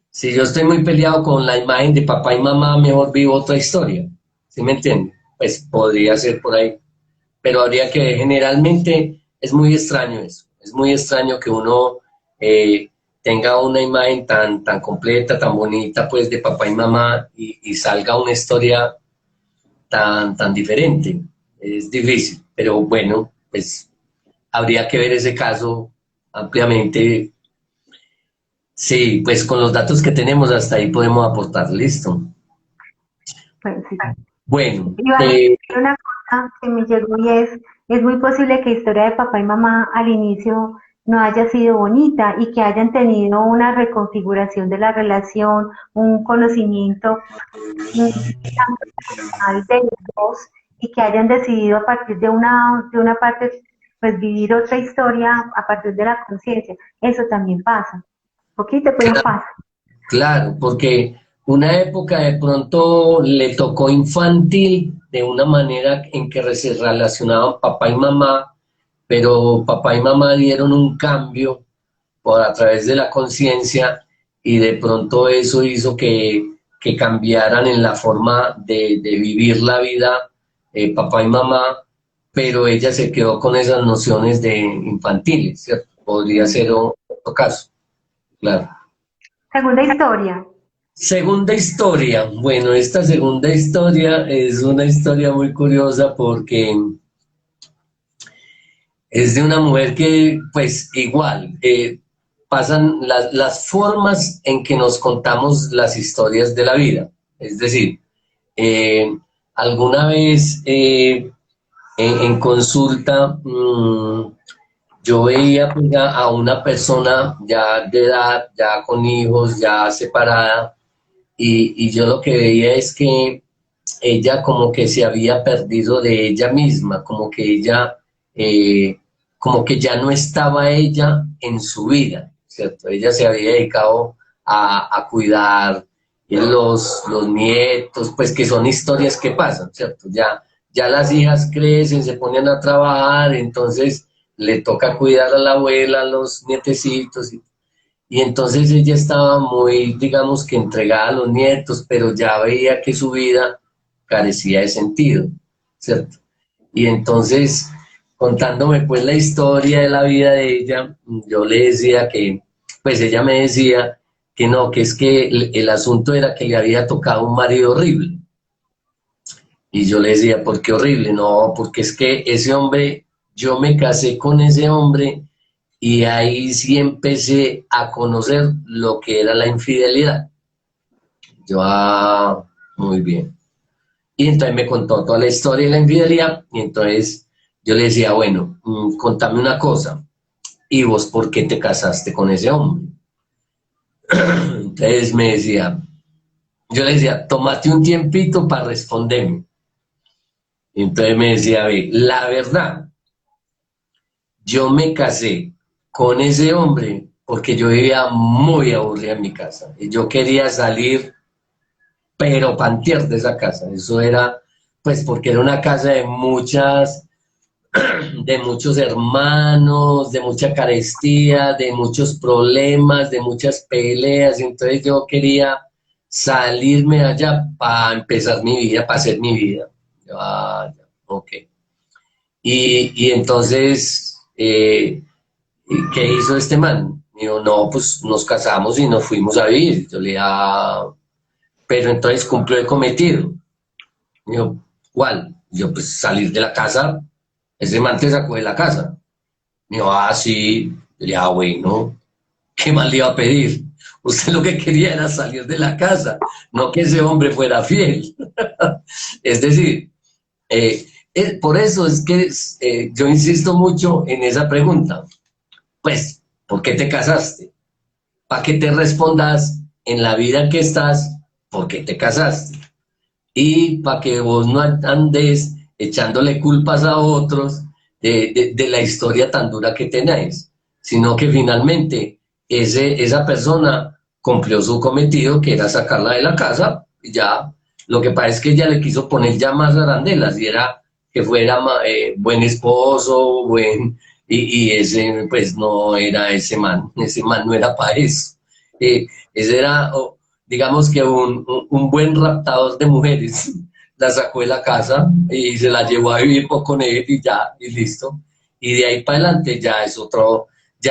si yo estoy muy peleado con la imagen de papá y mamá, mejor vivo otra historia, ¿sí me entiende? Pues podría ser por ahí, pero habría que, generalmente es muy extraño eso, es muy extraño que uno tenga una imagen tan completa, tan bonita, pues de papá y mamá y salga una historia tan diferente. Es difícil, pero bueno, pues habría que ver ese caso ampliamente. Sí, pues con los datos que tenemos hasta ahí podemos aportar. Listo. Pues, sí. Bueno, Y vale, una cosa que me llegó y es muy posible que la historia de papá y mamá al inicio no haya sido bonita y que hayan tenido una reconfiguración de la relación, un conocimiento personal de los dos y que hayan decidido a partir de una parte, pues vivir otra historia a partir de la conciencia. Eso también pasa. Poquito, pero pasa. claro, porque una época de pronto le tocó infantil de una manera en que se relacionaban papá y mamá, pero papá y mamá dieron un cambio por a través de la conciencia y de pronto eso hizo que cambiaran en la forma de vivir la vida papá y mamá, pero ella se quedó con esas nociones de infantiles, ¿cierto? Podría ser otro caso, claro. Segunda historia. Segunda historia. Bueno, esta segunda historia es una historia muy curiosa porque es de una mujer que, pues igual, pasan las formas en que nos contamos las historias de la vida. Es decir, eh, alguna vez en consulta yo veía pues, a una persona ya de edad, ya con hijos, ya separada, y yo lo que veía es que ella como que se había perdido de ella misma, eh, como que ya no estaba ella en su vida, ¿cierto? Ella se había dedicado a cuidar los nietos, pues que son historias que pasan, ¿cierto? Ya las hijas crecen, se ponen a trabajar, entonces le toca cuidar a la abuela, a los nietecitos, y entonces ella estaba muy, digamos que entregada a los nietos, pero ya veía que su vida carecía de sentido, ¿cierto? Y entonces, contándome pues la historia de la vida de ella, yo le decía que, pues ella me decía que no, que es que el asunto era que le había tocado un marido horrible. Y yo le decía, ¿por qué horrible? No, porque es que ese hombre, yo me casé con ese hombre y ahí sí empecé a conocer lo que era la infidelidad. Yo, muy bien. Y entonces me contó toda la historia de la infidelidad, y entonces yo le decía, bueno, contame una cosa, ¿y vos por qué te casaste con ese hombre? Entonces me decía, yo le decía, tómate un tiempito para responderme. Entonces me decía, ve, la verdad, yo me casé con ese hombre porque yo vivía muy aburrida en mi casa. Y yo quería salir, pero pantear de esa casa. Eso era, pues, porque era una casa de muchos hermanos, de mucha carestía, de muchos problemas, de muchas peleas. Entonces yo quería salirme allá para empezar mi vida, para hacer mi vida. Ya, ok. Y entonces, ¿qué hizo este man? Dijo, no, pues nos casamos y nos fuimos a vivir. Yo le dije, pero entonces cumplió el cometido. Dijo, ¿cuál? Yo, pues salir de la casa, ese man te sacó de la casa. Dijo, sí. Yo le dije, bueno, ¿qué más le iba a pedir? Usted lo que quería era salir de la casa, no que ese hombre fuera fiel. Es decir, por eso es que yo insisto mucho en esa pregunta. Pues, ¿por qué te casaste? Para que te respondas en la vida en que estás, ¿por qué te casaste? Y para que vos no andes echándole culpas a otros de la historia tan dura que tenéis, sino que finalmente esa persona cumplió su cometido, que era sacarla de la casa, y ya. Lo que pasa es que ella le quiso poner ya más arandelas, y era que fuera buen esposo, y ese pues no era ese man no era para eso. Ese era, digamos que un buen raptador de mujeres, la sacó de la casa y se la llevó a vivir con él y ya, y listo. Y de ahí para adelante ya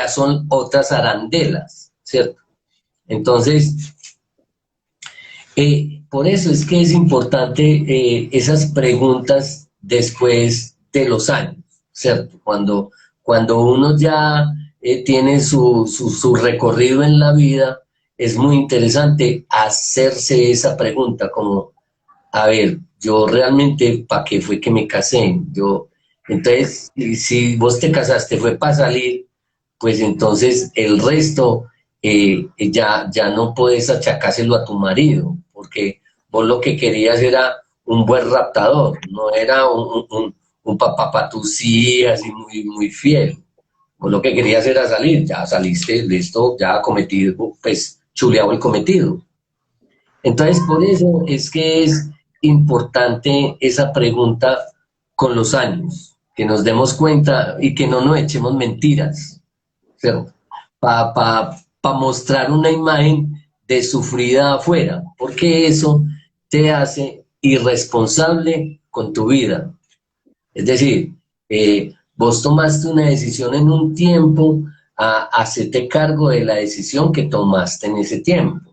son otras arandelas, ¿cierto? Entonces, por eso es que es importante esas preguntas después de los años, ¿cierto? Cuando uno ya tiene su recorrido en la vida, es muy interesante hacerse esa pregunta, como, a ver, yo realmente, ¿para qué fue que me casé? Entonces, si vos te casaste fue para salir, pues entonces el resto ya no puedes achacárselo a tu marido, porque vos lo que querías era un buen raptador, no era un papá para tus hijas y muy fiel. Vos lo que querías era salir, ya saliste, listo, ya cometido, pues chuleado el cometido. Entonces, por eso es que es importante esa pregunta con los años, que nos demos cuenta y que no nos echemos mentiras, ¿cierto? Para mostrar una imagen de sufrida afuera, porque eso te hace irresponsable con tu vida. Es decir, vos tomaste una decisión en un tiempo, a hacerte cargo de la decisión que tomaste en ese tiempo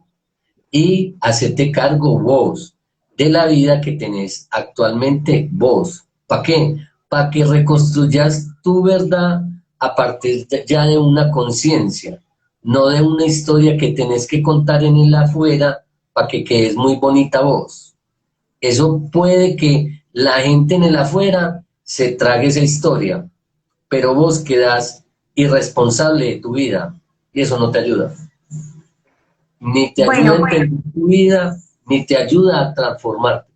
y hacerte cargo vos de la vida que tenés actualmente vos. ¿Para qué? Para que reconstruyas tu verdad a partir ya de una conciencia, no de una historia que tenés que contar en el afuera para que quedes muy bonita vos. Eso puede que la gente en el afuera se trague esa historia, pero vos quedás irresponsable de tu vida y eso no te ayuda. Ni te ayuda a Bueno, entender tu vida, ni te ayuda a transformarte.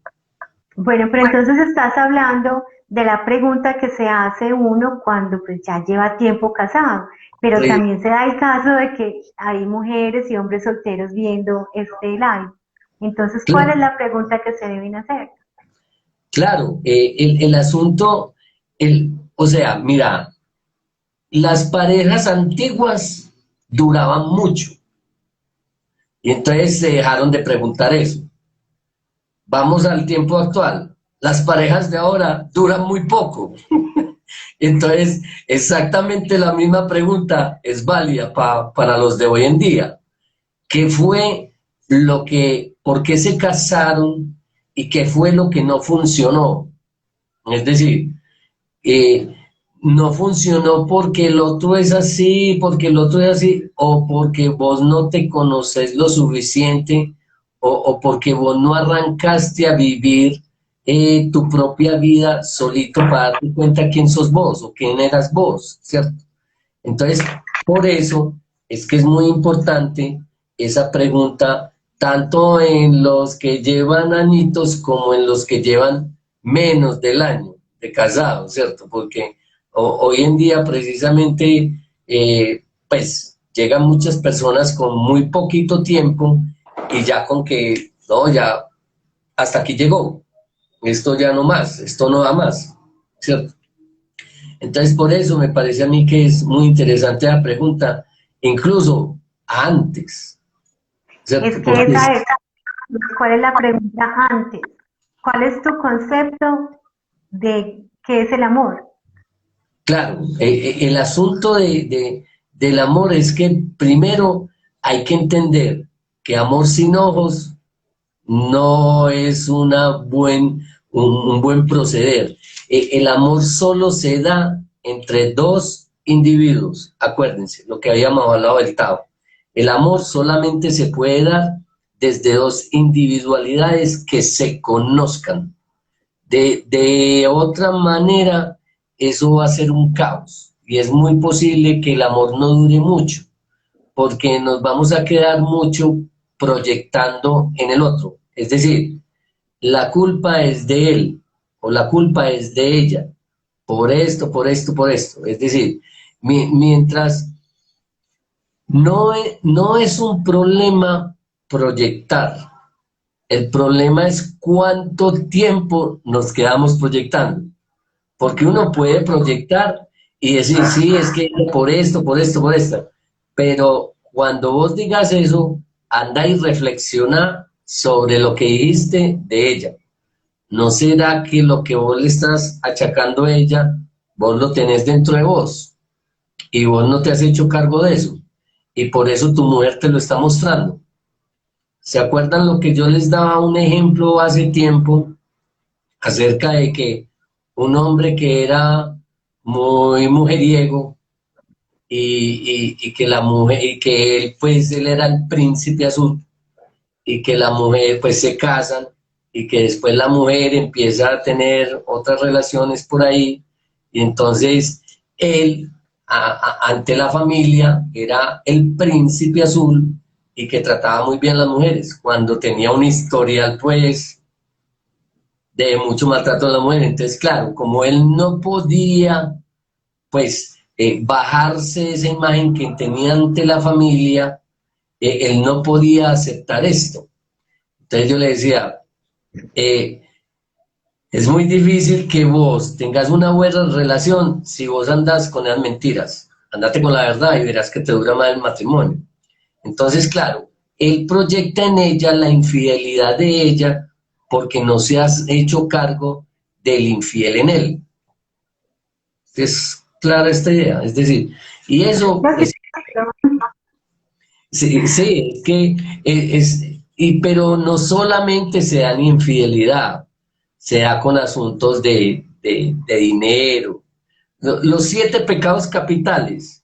bueno, pero entonces estás hablando de la pregunta que se hace uno cuando pues ya lleva tiempo casado, pero Sí, también se da el caso de que hay mujeres y hombres solteros viendo este live. Entonces, ¿cuál es claro, la pregunta que se deben hacer? claro. El asunto, o sea, mira, las parejas antiguas duraban mucho y entonces se dejaron de preguntar eso. Vamos al tiempo actual. Las parejas de ahora duran muy poco. Entonces, exactamente la misma pregunta es válida para los de hoy en día. ¿Qué fue por qué se casaron y qué fue lo que no funcionó? Es decir, eh, no funcionó porque el otro es así, porque el otro es así, o porque vos no te conoces lo suficiente, o porque vos no arrancaste a vivir tu propia vida solito para darte cuenta quién sos vos o quién eras vos, ¿cierto? Entonces, por eso es que es muy importante esa pregunta, tanto en los que llevan añitos como en los que llevan menos del año de casado, ¿cierto? Porque hoy en día precisamente, pues, llegan muchas personas con muy poquito tiempo y ya con que, no, ya hasta aquí llegó, esto ya no más, esto no da más, ¿cierto? Entonces, por eso me parece a mí que es muy interesante la pregunta, incluso antes, Es ¿cierto? que Porque es, esa es, ¿cuál es la pregunta antes? ¿Cuál es tu concepto de qué es el amor? claro, el asunto del amor es que primero hay que entender que amor sin ojos no es un buen proceder. El amor solo se da entre dos individuos, acuérdense, lo que habíamos hablado del Tao. El amor solamente se puede dar desde dos individualidades que se conozcan. De otra manera, eso va a ser un caos y es muy posible que el amor no dure mucho porque nos vamos a quedar mucho proyectando en el otro. Es decir, la culpa es de él o la culpa es de ella, por esto, por esto, por esto. Es decir, mientras no es un problema proyectar, el problema es cuánto tiempo nos quedamos proyectando, porque uno puede proyectar y decir, sí, es que por esto, por esto, por esto, pero cuando vos digas eso, anda y reflexiona sobre lo que dijiste de ella. ¿No será que lo que vos le estás achacando a ella, vos lo tenés dentro de vos y vos no te has hecho cargo de eso? Y por eso tu mujer te lo está mostrando. ¿Se acuerdan lo que yo les daba un ejemplo hace tiempo acerca de que un hombre que era muy mujeriego y que la mujer, y que él, pues él era el príncipe azul y que la mujer pues se casan y que después la mujer empieza a tener otras relaciones por ahí y entonces él ante la familia era el príncipe azul y que trataba muy bien a las mujeres cuando tenía un historial pues de mucho maltrato a la mujer. Entonces, claro, como él no podía, pues, bajarse esa imagen que tenía ante la familia, él no podía aceptar esto. Entonces yo le decía, eh, es muy difícil que vos tengas una buena relación si vos andas con las mentiras. Andate con la verdad y verás que te dura más el matrimonio. Entonces, claro, él proyecta en ella la infidelidad de ella porque no se has hecho cargo del infiel en él. Es clara esta idea, es decir, y eso, Yo sí, pues, sí, sí, es que pero no solamente se dan infidelidad, se da con asuntos de dinero. Los siete pecados capitales,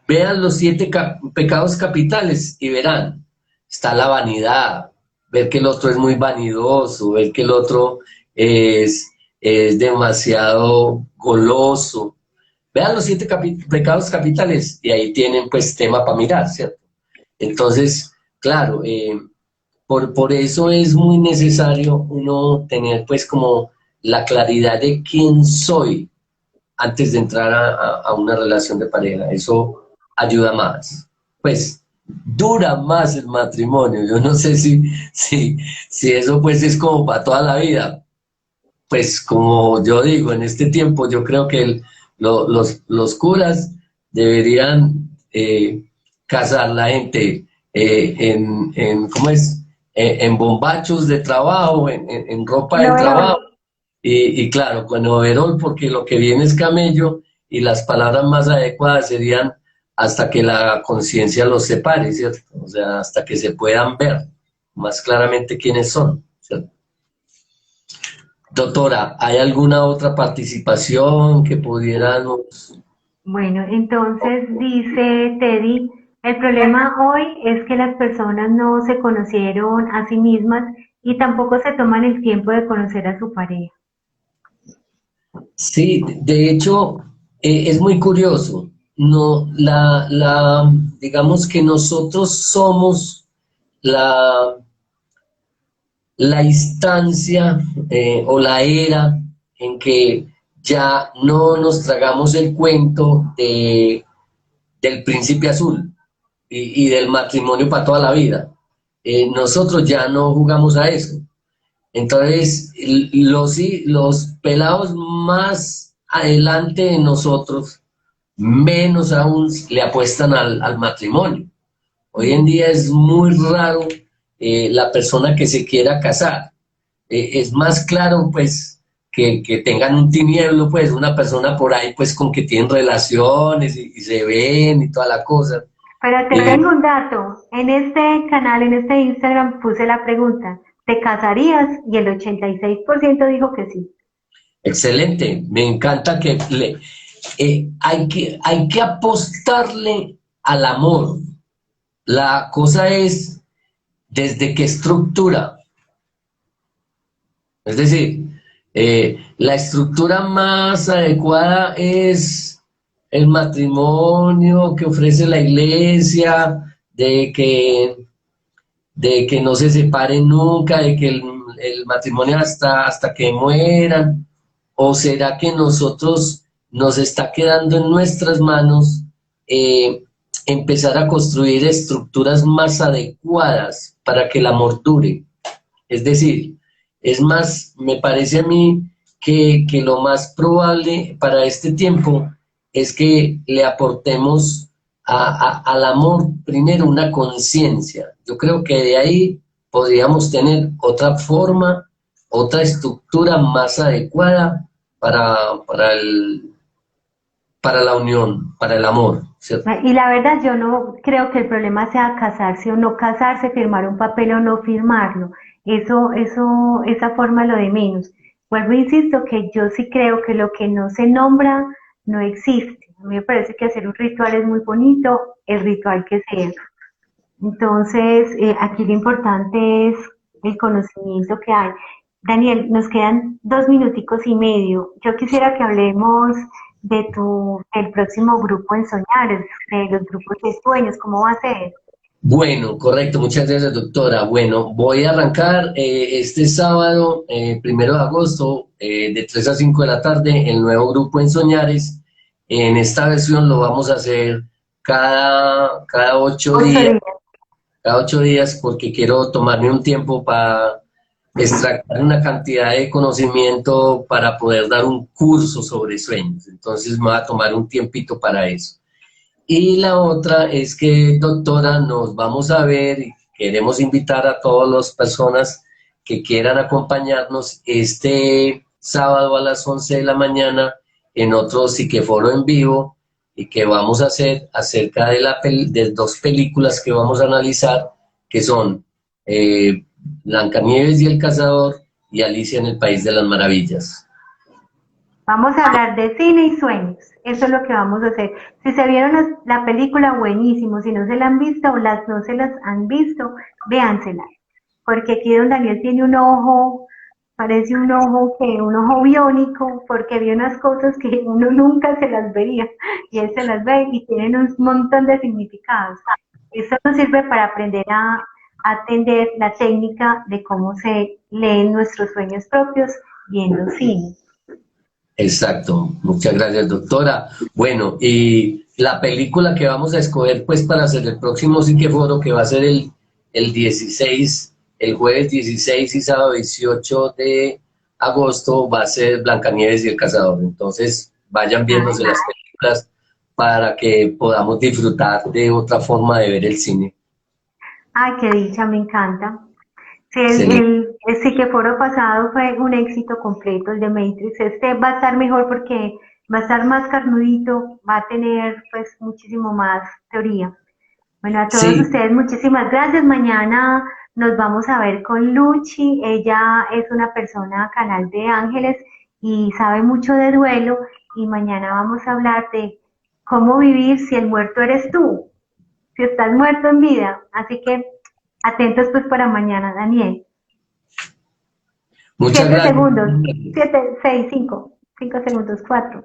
vean los siete pecados capitales y verán, está la vanidad, ver que el otro es muy vanidoso, ver que el otro es demasiado goloso. Vean los siete pecados capitales y ahí tienen pues tema para mirar, ¿cierto? Entonces, claro, por eso es muy necesario uno tener pues como la claridad de quién soy antes de entrar a una relación de pareja. Eso ayuda más. Pues dura más el matrimonio. Yo no sé si eso pues es como para toda la vida. Pues como yo digo, en este tiempo yo creo que los curas deberían casar la gente ¿cómo es? En bombachos de trabajo, en ropa en de trabajo, overol. y claro, con overol, porque lo que viene es camello, y las palabras más adecuadas serían hasta que la conciencia los separe, ¿cierto? O sea, hasta que se puedan ver más claramente quiénes son, ¿cierto? Doctora, ¿hay alguna otra participación que pudiéramos? Bueno, entonces dice Teddy, el problema hoy es que las personas no se conocieron a sí mismas y tampoco se toman el tiempo de conocer a su pareja. Sí, de hecho, es muy curioso. No, digamos que nosotros somos la, la instancia o la era en que ya no nos tragamos el cuento del príncipe azul y del matrimonio para toda la vida. Nosotros ya no jugamos a eso. Entonces, los pelados más adelante de nosotros, menos aún le apuestan al matrimonio. Hoy en día es muy raro la persona que se quiera casar. Es más claro, pues, que tengan un tinieblo, pues, una persona por ahí, pues, con que tienen relaciones y se ven y toda la cosa. Pero te Eh, tengo un dato. En este canal, en este Instagram, puse la pregunta, ¿te casarías? Y el 86% dijo que sí. Excelente, me encanta que hay que apostarle al amor. La cosa es desde qué estructura. Es decir, la estructura más adecuada es el matrimonio que ofrece la iglesia, de que no se separen nunca, de que el matrimonio hasta que mueran, o será que nosotros nos está quedando en nuestras manos empezar a construir estructuras más adecuadas para que el amor dure. Es decir, es más, me parece a mí que lo más probable para este tiempo es que le aportemos al amor primero una conciencia. Yo creo que de ahí podríamos tener otra forma, otra estructura más adecuada para para la unión, para el amor, ¿cierto? Y la verdad, yo no creo que el problema sea casarse o no casarse, firmar un papel o no firmarlo. Esa forma lo de menos. Vuelvo e insisto que yo sí creo que lo que no se nombra no existe. A mí me parece que hacer un ritual es muy bonito, el ritual que sea. Entonces, aquí lo importante es el conocimiento que hay. Daniel, nos quedan 2 minuticos y medio. Yo quisiera que hablemos del próximo grupo en Soñar, de los grupos de sueños, ¿cómo va a ser? Bueno, correcto, muchas gracias, doctora. Bueno, voy a arrancar este sábado, 1 de agosto, de 3 a 5 de la tarde, el nuevo grupo en Soñares. En esta versión lo vamos a hacer cada 8 días, 8 días. cada 8 días, porque quiero tomarme un tiempo para extraer una cantidad de conocimiento para poder dar un curso sobre sueños. Entonces me va a tomar un tiempito para eso. Y la otra es que, doctora, nos vamos a ver y queremos invitar a todas las personas que quieran acompañarnos este sábado a las 11 de la mañana en otro Psiqueforo en vivo y que vamos a hacer acerca de 2 películas que vamos a analizar, que son Blancanieves y el Cazador y Alicia en el País de las Maravillas. Vamos a hablar de cine y sueños. Eso es lo que vamos a hacer. Si se vieron la película, buenísimo. Si no se la han visto o las no se las han visto, véansela. Porque aquí don Daniel tiene un ojo, parece un ojo biónico, porque vio unas cosas que uno nunca se las vería. Y él se las ve y tienen un montón de significados. Eso nos sirve para aprender a atender la técnica de cómo se leen nuestros sueños propios viendo cine. Exacto, muchas gracias, doctora. Bueno, y la película que vamos a escoger, pues, para hacer el próximo Psiqueforo, que va a ser el 16, el jueves 16 y sábado 18 de agosto, va a ser Blancanieves y el Cazador. Entonces, vayan viéndose las películas para que podamos disfrutar de otra forma de ver el cine. Ay, qué dicha, me encanta. Sí, Excelente. el Psiqueforo pasado fue un éxito completo, el de Matrix. Este va a estar mejor porque va a estar más carnudito, va a tener pues muchísimo más teoría. Bueno, a todos Sí, ustedes muchísimas gracias. Mañana nos vamos a ver con Luchi. Ella es una persona canal de ángeles y sabe mucho de duelo. Y mañana vamos a hablar de cómo vivir si el muerto eres tú, si estás muerto en vida. Así que atentos pues para mañana, Daniel. Muchas Siete gracias. segundos. 7, 6, 5. 5 segundos. 4.